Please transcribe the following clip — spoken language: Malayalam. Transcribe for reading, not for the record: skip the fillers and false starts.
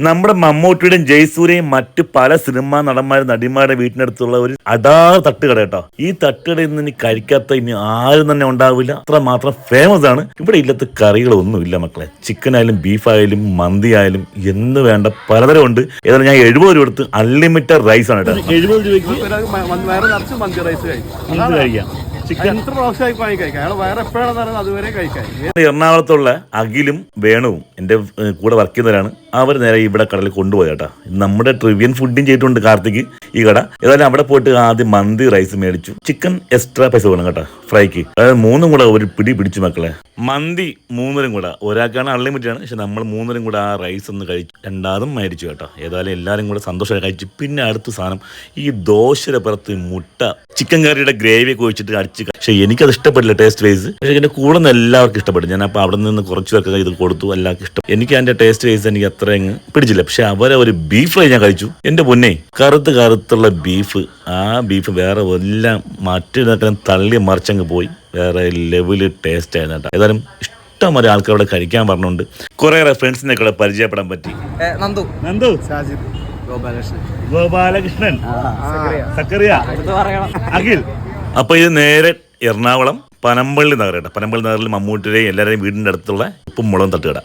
നമ്മുടെ മമ്മൂട്ടിയുടെയും ജയസൂര്യയും മറ്റു പല സിനിമാ നടന്മാരും നടിമാരുടെ വീട്ടിനടുത്തുള്ള ഒരു തട്ടുകട കേട്ടോ. ഈ തട്ടുകടയിൽ നിന്ന് ഇനി കഴിക്കാത്ത ഇനി ആരും തന്നെ ഉണ്ടാവില്ല, അത്ര മാത്രം ഫേമസ് ആണ്. ഇവിടെ ഇല്ലാത്ത കറികളൊന്നും ഇല്ല മക്കളെ. ചിക്കൻ ആയാലും ബീഫ് ആയാലും മന്തി ആയാലും എന്ന് വേണ്ട പലതരം ഉണ്ട്. ഏതായാലും ഞാൻ 70 രൂപ എടുത്ത് അൺലിമിറ്റഡ് റൈസ് ആണ് കേട്ടോ. 70 രൂപയ്ക്ക് കഴിക്കാം. എറണാകുളത്തുള്ള അഖിലും വേണുവും എൻ്റെ കൂടെ വർക്ക് ചെയ്യുന്നവരാണ്. അവർ നേരെ ഇവിടെ കടലിൽ കൊണ്ടുപോയി കേട്ടോ. നമ്മുടെ ട്രിവിയൻ ഫുഡിങ് ചെയ്തിട്ടുണ്ട് കാർത്തിക് ഈ കട. ഏതായാലും അവിടെ പോയിട്ട് ആദ്യം മന്തി റൈസ് മേടിച്ചു. ചിക്കൻ എക്സ്ട്രാ പൈസ വേണം കേട്ടോ ഫ്രൈക്ക്. അതായത് 3 കൂടെ ഒരു പിടിച്ചു മക്കളെ. മന്തി 3 കൂടെ, ഒരാൾക്കാണ് അൺലിമിറ്റഡ് ആണ്. പക്ഷെ നമ്മൾ 3 കൂടെ ആ റൈസ് ഒന്ന് കഴിച്ചു, രണ്ടാമതും മേടിച്ചു കേട്ടോ. ഏതായാലും എല്ലാവരും കൂടെ സന്തോഷമായി കഴിച്ചു. പിന്നെ അടുത്ത സാധനം ഈ ദോശയുടെ പുറത്ത് മുട്ട ചിക്കൻ കറിയുടെ ഗ്രേവി ഒക്കെ ഒഴിച്ചിട്ട് അടിച്ച്. പക്ഷെ എനിക്കത് ഇഷ്ടപ്പെട്ടില്ല ടേസ്റ്റ് വൈസ്. പക്ഷെ എൻ്റെ കൂടെ നിന്ന് എല്ലാവർക്കും ഇഷ്ടപ്പെട്ടു. ഞാൻ അപ്പോൾ അവിടെ നിന്ന് കുറച്ച് പേർക്ക് ഇത് കൊടുത്തു, എല്ലാവർക്കും ഇഷ്ടം. എനിക്ക് അതിൻ്റെ ടേസ്റ്റ് വൈസ് എനിക്ക് അത്ര അങ്ങ് പിടിച്ചില്ല. പക്ഷെ അവരെ ഒരു ബീഫ് ഫ്രൈ ഞാൻ കഴിച്ചു. എൻ്റെ പൊന്നെ, കറുത്തുള്ള ബീഫ്. ആ ബീഫ് വേറെ എല്ലാം മറ്റൊക്കെ തള്ളി മറിച്ചങ്ങ് പോയി. വേറെ ലെവല് ടേസ്റ്റ് ആയിരുന്നു കേട്ടോ. ഏതായാലും ഇഷ്ടംപോലെ ആൾക്കാരോട് കഴിക്കാൻ പറഞ്ഞുകൊണ്ട് കുറേ ഫ്രണ്ട്സിനെ കൂടെ പരിചയപ്പെടാൻ പറ്റി. നന്ദു, ഗോപാലകൃഷ്ണൻ, സക്കറിയ, അഖിൽ. അപ്പൊ ഇത് നേരെ എറണാകുളം പനമ്പള്ളി നഗർ കേട്ടോ. പനമ്പള്ളി നഗറിൽ മമ്മൂട്ടിയുടെയും എല്ലാവരുടെയും വീടിൻ്റെ അടുത്തുള്ള ഉപ്പും മുളകും തട്ടുകട.